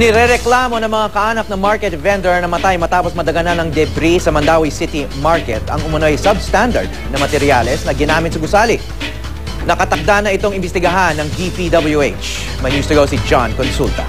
Inirereklamo ng mga kaanak ng market vendor na namatay matapos madaganan ng debris sa Mandawi City Market ang umunoy substandard na materyales na ginamit sa gusali. Nakatakda na itong imbestigahan ng DPWH. May news to go si John Consulta.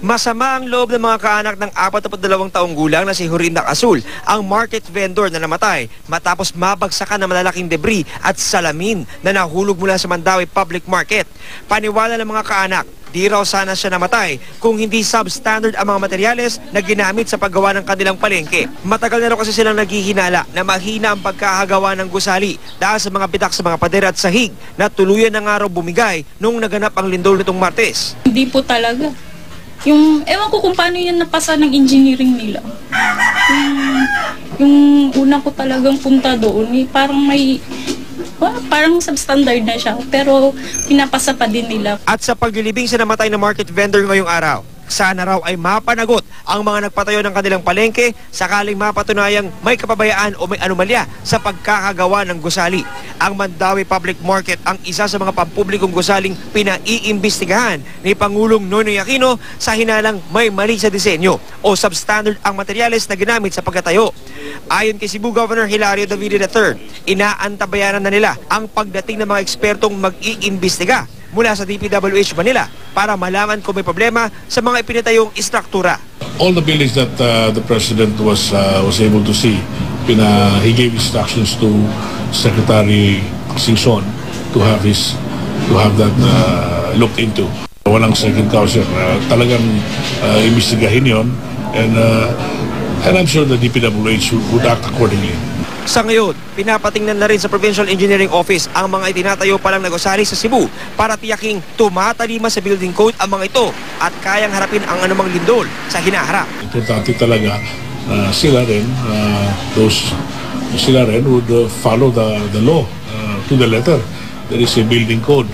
Masama ang loob ng mga kaanak ng 42 taong gulang na si Hurinda Asul, ang market vendor na namatay matapos mabagsakan ng malalaking debris at salamin na nahulog mula sa Mandawi Public Market. Paniwala ng mga kaanak, di raw sana siya namatay kung hindi substandard ang mga materyales na ginamit sa paggawa ng kanilang palengke. Matagal na raw kasi silang naghihinala na mahina ang pagkakagawa ng gusali dahil sa mga bitak sa mga pader at sahig na tuluyan na nga raw bumigay nung naganap ang lindol nitong Martes. Hindi po talaga. Ewan ko kung paano yan napasa ng engineering nila. Yung una ko talagang punta doon, parang substandard na siya, pero pinapasa pa din nila. At sa paglilibing sa namatay na market vendor ngayong araw, sana raw ay mapanagot ang mga nagpatayo ng kanilang palengke sakaling mapatunayang may kapabayaan o may anomalya sa pagkakagawa ng gusali. Ang Mandawi Public Market ang isa sa mga pampublikong gusaling pinaiimbestigahan ni Pangulong Noynoy Aquino sa hinalang may mali sa disenyo o substandard ang materyales na ginamit sa pagtatayo. Ayon kay Cebu Governor Hilario Davido III, inaantabayanan na nila ang pagdating ng mga ekspertong mag-iimbestiga mula sa DPWH Manila para malaman kung may problema sa mga ipinatayong istruktura. All the buildings that the President was able to see, he gave instructions to Secretary Singson to have that looked into. Walang second caution. Talagang imbestigahin yon, and I'm sure the DPWH would act accordingly. Sa ngayon, pinapatingnan na rin sa Provincial Engineering Office ang mga itinatayo palang na gusali sa Cebu para tiyaking tumatalima sa building code ang mga ito at kayang harapin ang anumang lindol sa hinaharap. Importante talaga sila rin would follow the law to the letter. There is a building code.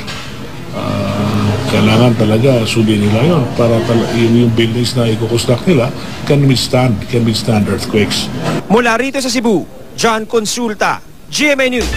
Kailangan talaga sundin nila yun para yung buildings na i-construct nila can withstand earthquakes. Mula rito sa Cebu, John Consulta, GMA News.